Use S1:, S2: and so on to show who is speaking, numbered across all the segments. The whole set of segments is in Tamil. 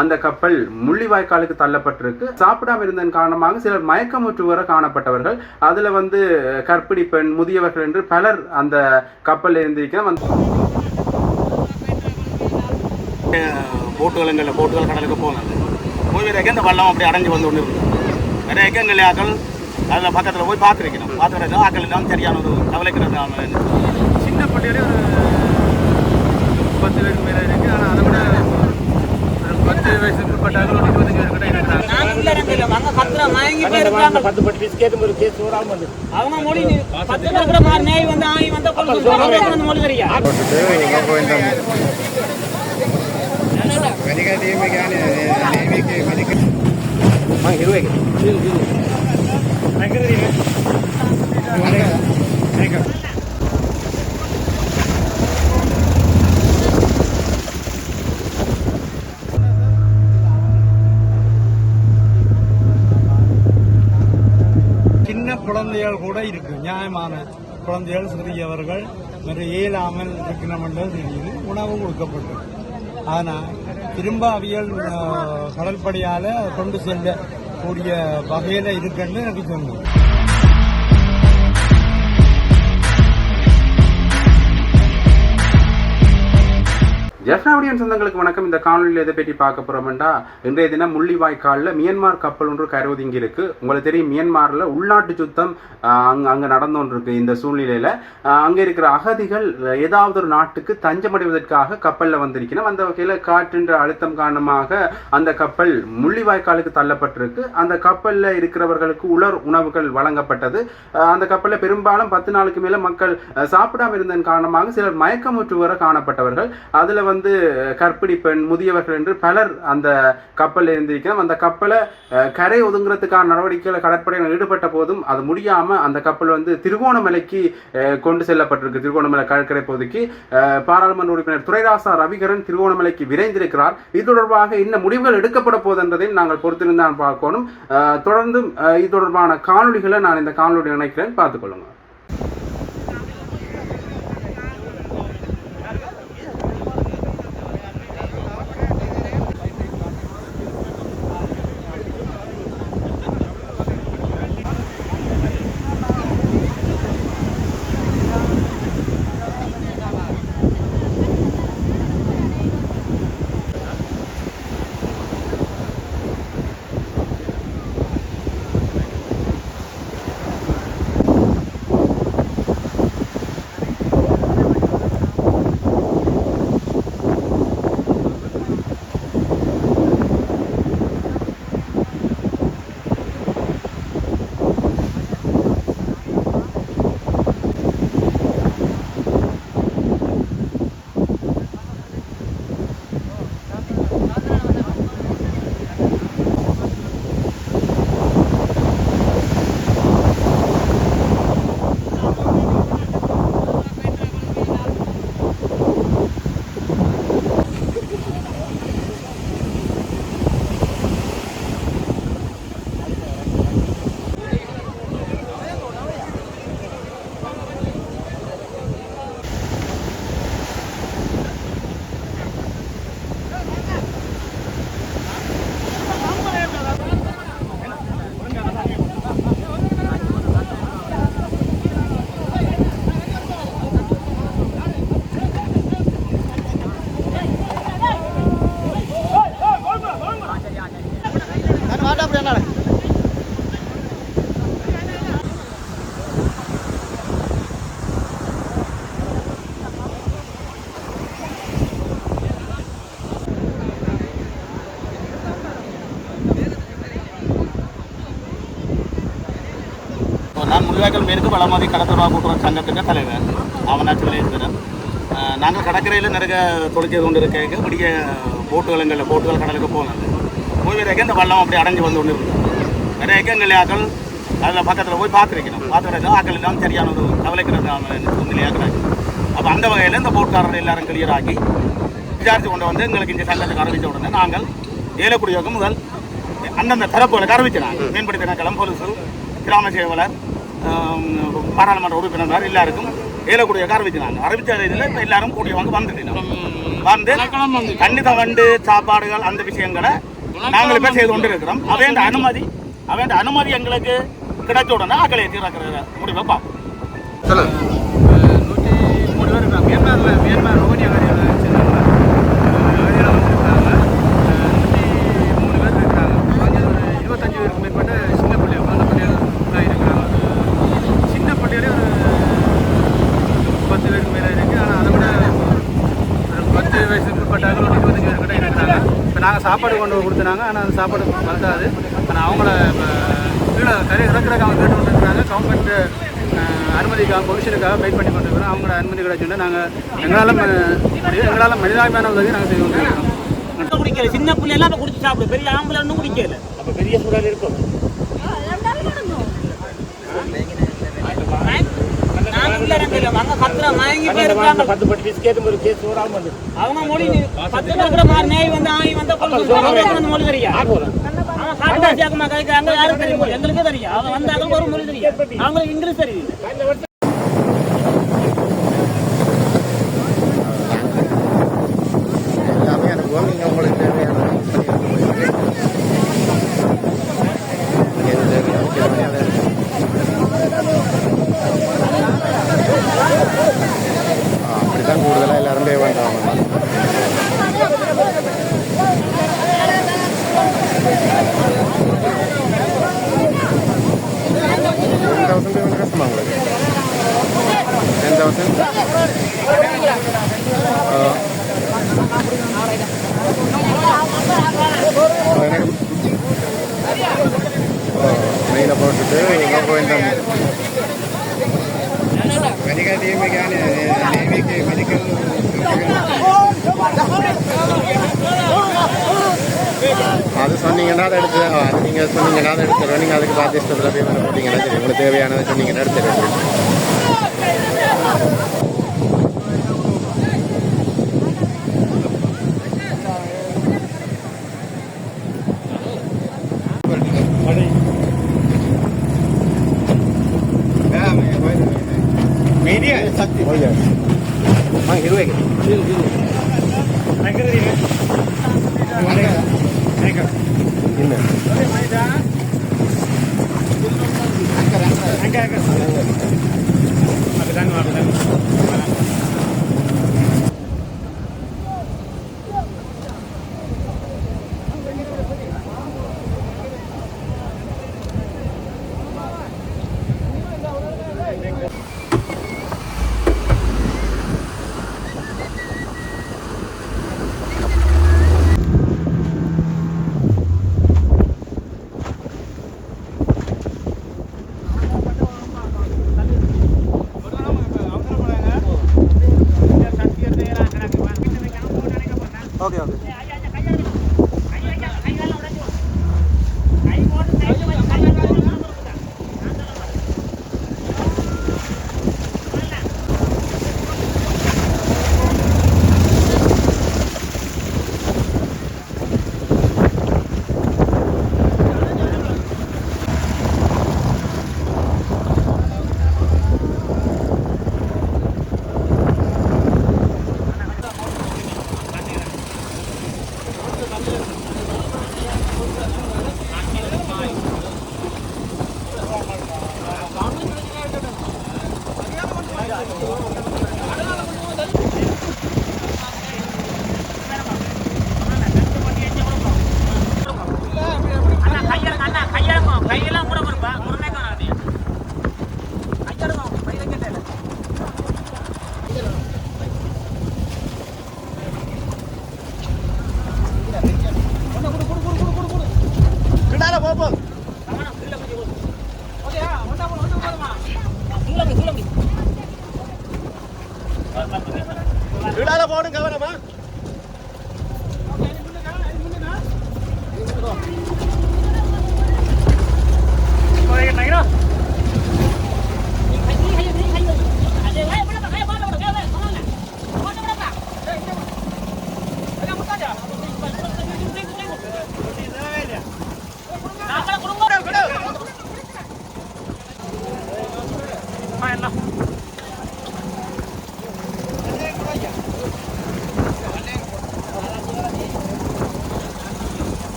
S1: அந்த கப்பல் முள்ளிவாய்க்காலுக்கு தள்ளப்பட்டிருக்கு. சாப்பிடாம இருந்ததன் காரணமாக சிலர் மயக்கமுற்று வர காணப்பட்டவர்கள். அதுல கர்ப்பிணி பெண், முதியவர்கள் என்று பலர் அந்த கப்பல் இருந்திருக்கிறோம்.
S2: போட்டுகள் கடலுக்கு போனது போய் இந்த வல்லம் அப்படி அடைஞ்சு வந்து ஒன்று இருக்குது. நிறைய எக்கங்கள் ஆக்கள் அதில் பக்கத்தில் போய் பார்த்துருக்கணும். பார்த்துக்கிறது ஆக்கள் எல்லாம் சரியான ஒரு கவலைக்கிறது.
S3: சின்ன பட்டியலே ஒரு 10 பேருக்கு மேலே இருக்குது. ஆனால் அதை விட 10 வயசுக்கு உட்பட்டாலும் 25 பேர் கிட்ட இருக்கிறாங்க.
S4: அவங்க மொழி 10 இருக்கிற மாதிரி நேய் வந்து ஆகி வந்த மொழி தெரியா
S3: சின்ன குழந்தைகள் கூட இருக்கு. நியாயமான குழந்தைகள், சிறியவர்கள் இயலாமல் இருக்கணும் என்று தெரியுது. உணவு கொடுக்கப்பட்டது. ஆனால் திரும்ப அவியல் கடற்படையால் கொண்டு செல்லக்கூடிய வகையில் இருக்குன்னு எனக்கு சொன்னது.
S1: ஜெஃப்னாவுடியன் சொந்தங்களுக்கு வணக்கம். இந்த காணொலியில் எதை பற்றி பார்க்க போறோம்டா, இன்றைய தினம் முள்ளிவாய்க்காலில் மியன்மார் கப்பல் ஒன்று கருவதிங்கி இருக்கு. உங்களுக்கு தெரியும், மியன்மாரில் உள்நாட்டு சுத்தம் அங்கே நடந்தோன்று இருக்கு. இந்த சூழ்நிலையில் அங்கே இருக்கிற அகதிகள் ஏதாவது ஒரு நாட்டுக்கு தஞ்சமடைவதற்காக கப்பலில் வந்திருக்கணும். அந்த வகையில் காற்றின்ற அழுத்தம் காரணமாக அந்த கப்பல் முள்ளிவாய்க்காலுக்கு தள்ளப்பட்டிருக்கு. அந்த கப்பலில் இருக்கிறவர்களுக்கு உலர் உணவுகள் வழங்கப்பட்டது. அந்த கப்பலில் பெரும்பாலும் 10 நாளுக்கு மேலே மக்கள் சாப்பிடாம இருந்ததன் காரணமாக சிலர் மயக்கமுற்று வர காணப்பட்டவர்கள். அதில் கர்ப்பிணி பெண், முதியவர்கள் என்று பலர் அந்த கப்பல் இருந்திருக்கிறோம். அந்த கப்பலை கரை ஒதுங்குறதுக்கான நடவடிக்கைகள் கடற்படையினர் ஈடுபட்ட போதும் அது முடியாம அந்த கப்பல் திருகோணமலைக்கு கொண்டு செல்லப்பட்டிருக்கு. திருகோணமலை கடற்கரை பகுதிக்கு பாராளுமன்ற உறுப்பினர் துரைராசா ரவிகரன் திருகோணமலைக்கு விரைந்திருக்கிறார். இது தொடர்பாக என்ன முடிவுகள் எடுக்கப்பட போது என்பதை நாங்கள் பொறுத்திருந்தான் பார்க்கணும். தொடர்ந்து இது தொடர்பான காணொலிகளை நான் இந்த காணொலி நினைக்கிறேன், பார்த்துக்கொள்ளுங்க.
S2: நான் முள்ளிவாய்க்கால் மேற்கு வளமாதி கடற்கரை கூட்டுறவு சங்கத்துக்கு தலைவர் அவனாச்சு விளையாடுகிறேன். நாங்கள் கடற்கரையில் நிறைய தொழிற்சி கொண்டு இருக்க பிடிக்க போட்டுகள் கடலுக்கு போனது போய் இந்த வல்லம் அப்படி அடைஞ்சு வந்து ஒன்று இருக்குது. நிறைய எக்கங்கள் ஆக்கள் அதில் பக்கத்தில் போய் பார்த்துருக்கணும். பார்த்துக்கிறது ஆக்கள் எல்லாம் சரியான ஒரு கவலைக்கிறது சூழ்நிலையாக்குறாங்க. அப்போ அந்த வகையில் இந்த போட்காரர் எல்லாரும் கிளியர் ஆக்கி விசாரித்து கொண்டு எங்களுக்கு இந்த சங்கத்துக்கு அறிவித்த உடனே நாங்கள் ஏலக்குடியோகம் முதல் அந்தந்த தரப்புகளை அறிவிச்சினாங்க. மேம்படுத்தி திணைக்களம், போலீஸு, கிராம சேவலர், பாராளுமன்ற உறுப்பினர் எல்லாருக்கும் ஏலக்கூடிய அறிவிச்சினாங்க. அறிவிச்ச இதில் இப்போ எல்லாரும் கூடியவங்க வந்துட்டு வந்து கண்டிதா வந்து சாப்பாடுகள் அந்த விஷயங்களை நாங்கள் இப்போ செய்து கொண்டு இருக்கிறோம். அவன் அனுமதி எங்களுக்கு கிடைச்ச உடனே ஆக்களை தீர்க்கிற முடிவை பார்ப்போம்.
S3: 103 பேர் இருக்காங்க. மியான்மர் ரோஹினியா அகதிகளை சேர்ந்தவங்க அகதிகளை வந்திருக்காங்க. 103 பேர் இருக்கிறாங்க. அங்கே ஒரு 25 பேருக்கு மேற்பட்ட சின்ன பள்ளிகள் குழந்தை பள்ளிகள் இருக்கிறாங்க. சின்ன பள்ளிகளே ஒரு 10 பேருக்கு மேலே இருக்குது. ஆனால் அதை விட ஒரு 10 வயசுக்கு உட்பட்டாங்க ஒரு 25 பேர்கிட்ட இருக்கிறாங்க. இப்போ நாங்கள் சாப்பாடு கொண்டு கொடுத்துனாங்க. ஆனால் அந்த சாப்பாடு வந்தாது. ஆனால் அவங்கள இப்போ கீழே கரை இறக்குறதுக்கு அவங்க கேட்டு கொண்டு இருக்கிறாங்க. கவர்மெண்ட் அனுமதிக்காக பொலிஷனுக்காக வெயிட் பண்ணி கொண்டு இருக்கிறோம். அவங்களோட அனுமதி கிடைச்சுன்னா நாங்கள் எங்களால் மனிதாபிமான உதவி நாங்கள் செய்து கொண்டு இருக்கிறோம்.
S4: குடிக்கல சின்ன பிள்ளை எல்லாம் குடிச்சு சாப்பிடு, பெரிய ஆம்பளை ஒன்றும் குடிக்கல.
S2: அப்போ பெரிய சூழல் இருக்கும்.
S4: அவங்க மொழி 10 இருக்கிற மாதிரி நேய் வந்து ஆகி வந்த மொழி தெரியா யாரும் தெரியும், எங்களுக்கு தெரியும். அவங்க வந்தாலும் ஒரு மொழி தெரியும், அவங்களுக்கு இங்கிலீஷ் தெரியும்.
S5: எல்லாமே அனுப்புவோம். நீங்கள் உங்களுக்கு தேவையான அப்படித்தான் கூடுதலாக எல்லாரும் பே பண்ணுறாங்க. கஷ்டமா உங்களுக்கு 10,000 மெயினை போட்டுட்டு போயிருந்தாங்க. மெடிக்கல் டீமுக்கான நேவிக்கு மெடிக்கல் அது சொன்னீங்கன்னா அதை எடுத்து அது நீங்கள் சொன்னீங்கன்னா அதை எடுத்துருவோம். நீங்கள் அதுக்கு பார்த்து இஷ்டத்தில் போய் வேலை போட்டிங்கன்னா சரி, உங்களுக்கு தேவையானதை சொன்னீங்கன்னா எடுத்துருவோம். media sakti oh ya mang hiru ya mereka ini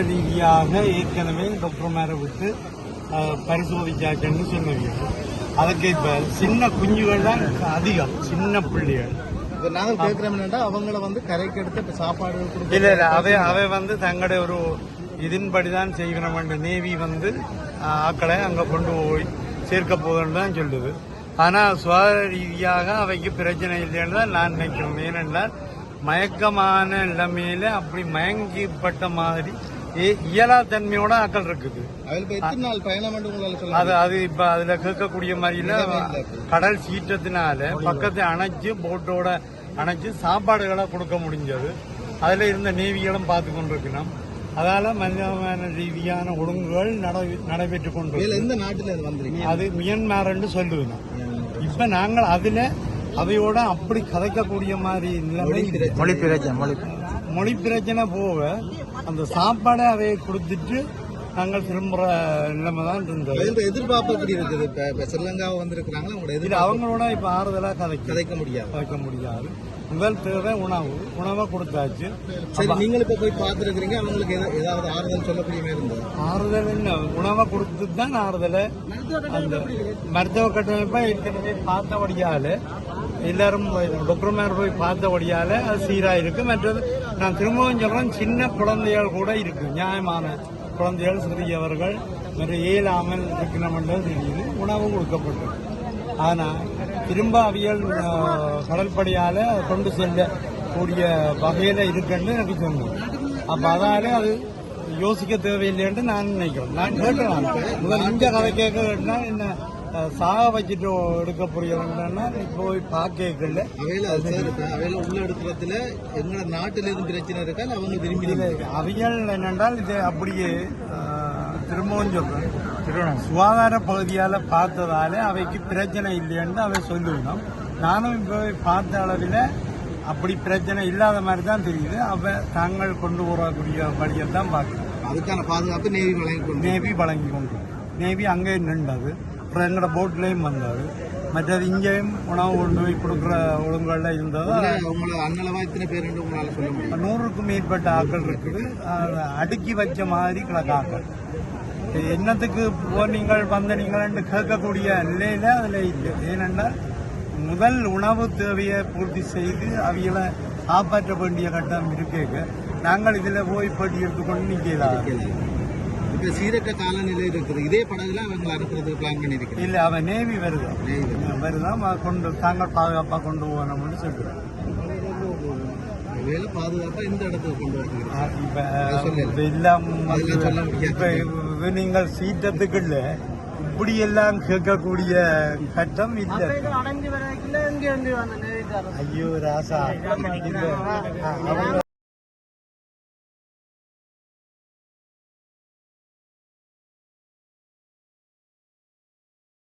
S3: ரீதியாக ஏற்கனவே டாக்டர்மாரை விட்டு பரிசோதிச்சாச்சுன்னு சொன்னீங்க. அதுக்கு இப்ப சின்ன குஞ்சுகள் தான் அதிகம், சின்ன பிள்ளைகள்.
S5: இப்போ நாங்கள் கேட்குறோம் என்னன்னா அவங்கள வந்து கரைக்கு எடுத்து இப்போ சாப்பாடு
S3: இல்ல அவை வந்து தங்களுடைய ஒரு இதன்படிதான் செய்கிறோம். நேவி வந்து ஆக்களை அங்க கொண்டு போய் சேர்க்க போதுன்னு தான் சொல்லுது. ஆனா சுகாதார ரீதியாக அவைக்கு பிரச்சனை இல்லைன்னு தான் நான் நினைக்கிறேன். ஏனென்றால் மயக்கமான நிலைமையில அப்படி மயங்கிப்பட்ட மாதிரி இயலா தன்மையோட ஆக்கள் இருக்குது.
S5: எத்தனை நாள் பயணம்
S3: அது இப்ப அதுல கேட்கக்கூடிய மாதிரில கடல் சீற்றத்தினால பக்கத்தை அணைச்சு போட்டோட அணைச்சு சாப்பாடுகளை கொடுக்க முடிஞ்சது. அதுல இருந்த நேவிகளும் பார்த்து கொண்டிருக்கணும். அதால மனிதமான ரீதியான ஒழுங்குகள் நடைபெற்றுக் கொண்டு
S5: எந்த நாட்டில் வந்திருக்கீங்க?
S3: அது மியான்மர் என்று சொல்லுவேன். இப்ப நாங்கள் அதுல அவையோட அப்படி கதைக்கக்கூடிய மாதிரி மொழி பிரச்சனை போக அந்த சாப்பாடை அவையை கொடுத்துட்டு நாங்கள் திரும்புற நிலைமை தான் இருந்தது.
S5: எதிர்பார்ப்பு எப்படி இருக்குது? இப்ப ஸ்ரீலங்காவை வந்திருக்கிறாங்களா, உங்களோட
S3: அவங்களோட இப்ப ஆறுதலா
S5: கதைக்க முடியாது.
S3: முதல் தேவை உணவை கொடுத்தாச்சு.
S5: சரி, நீங்கள் இப்ப போய் பார்த்துருக்கீங்க, அவங்களுக்கு ஏதாவது ஆறுதல் சொல்லக்கூடிய மாதிரி இருந்தது?
S3: ஆறுதல் என்ன, உணவை கொடுத்து தான் ஆறுதலை. அந்த மருத்துவ கட்டமைப்பை ஏற்கனவே பார்த்தபடியால எல்லாரும் டாக்டர்மார் போய் பார்த்தபடியால அது சீரா இருக்கு. மற்றது நான் திரும்பவும் சொல்றேன், சின்ன குழந்தைகள் கூட இருக்கு, நியாயமான குழந்தைகள் சிறியவர்கள் இயலாமல் இருக்கணும்ன்றது தெரியுது. உணவு கொடுக்கப்பட்டது. ஆனா திரும்ப அவியல் கடற்படையால கொண்டு செல்லக்கூடிய வகையில இருக்குன்னு எனக்கு சொன்னேன். அப்ப அதனால அது யோசிக்க தேவையில்லைன்னு நான் நினைக்கிறேன். நான் கேட்டேன், முதல் இங்க கதை கேட்கனா என்ன சாக வச்சுட்டு எடுக்க புரியலன்னா போய் பார்க்கல.
S5: அவையில உள்ள எடுக்கிறதுல எங்க நாட்டில எதுவும் பிரச்சனை இருக்கா, அவங்க விரும்பி
S3: அவியல் என்னென்றால் இது அப்படியே திரும்பவும் சொல்றேன், சுகாதார பகுதியால பார்த்ததால அவைக்கு பிரச்சனை இல்லைன்னு அவை சொல்லுவோம். நானும் இப்போ பார்த்த அளவில் அப்படி பிரச்சனை இல்லாத மாதிரி தான் தெரியுது. அவ தாங்கள் கொண்டு வரக்கூடிய வழியை தான் பார்க்கணும்.
S5: அதுக்கான பாதுகாப்பு
S3: நேவி வழங்கி கொண்டு நேவி அங்கே நின்றது. அப்புறம் எங்களோட போட்லேயும் வந்தாரு. மற்றது இங்கேயும் உணவு கொண்டு போய் கொடுக்குற ஒழுங்குகள்ல இருந்தது.
S5: அன்னளவா இத்தனை பேர்
S3: 100க்கும் மேற்பட்ட ஆக்கள் இருக்குது. அடுக்கி வச்ச மாதிரி கிடக்காக்கள். என்னத்துக்கு நீங்கள் வந்த நீங்கள் கேட்கக்கூடிய நிலையில அதுல இல்லை. ஏனென்றால் முதல் உணவு தேவையை பூர்த்தி செய்து அவைகளை காப்பாற்ற வேண்டிய கட்டம் இருக்க நாங்கள் இதுல போய் போட்டி எடுத்துக்கொண்டு நிக்கலாம்.
S5: இப்ப சீரற்ற காலநிலை இருக்குது. இதே படகுல அவங்க அனுப்புறதுக்கு பிளான் பண்ணிருக்கேன்.
S3: இல்ல, அவன் நேவி வருதான் கொண்டு தாங்கள் பாதுகாப்பா கொண்டு போகணும்னு சொல்றேன்.
S5: வேலை பாதுகாப்பா இந்த இடத்துக்கு கொண்டு
S3: வரணும். இப்ப நீங்கள் சீற்றத்துக்குள்ள இப்படி எல்லாம் கேட்கக்கூடிய கட்டம் இல்லை. ஐயோ ராசா, அவங்க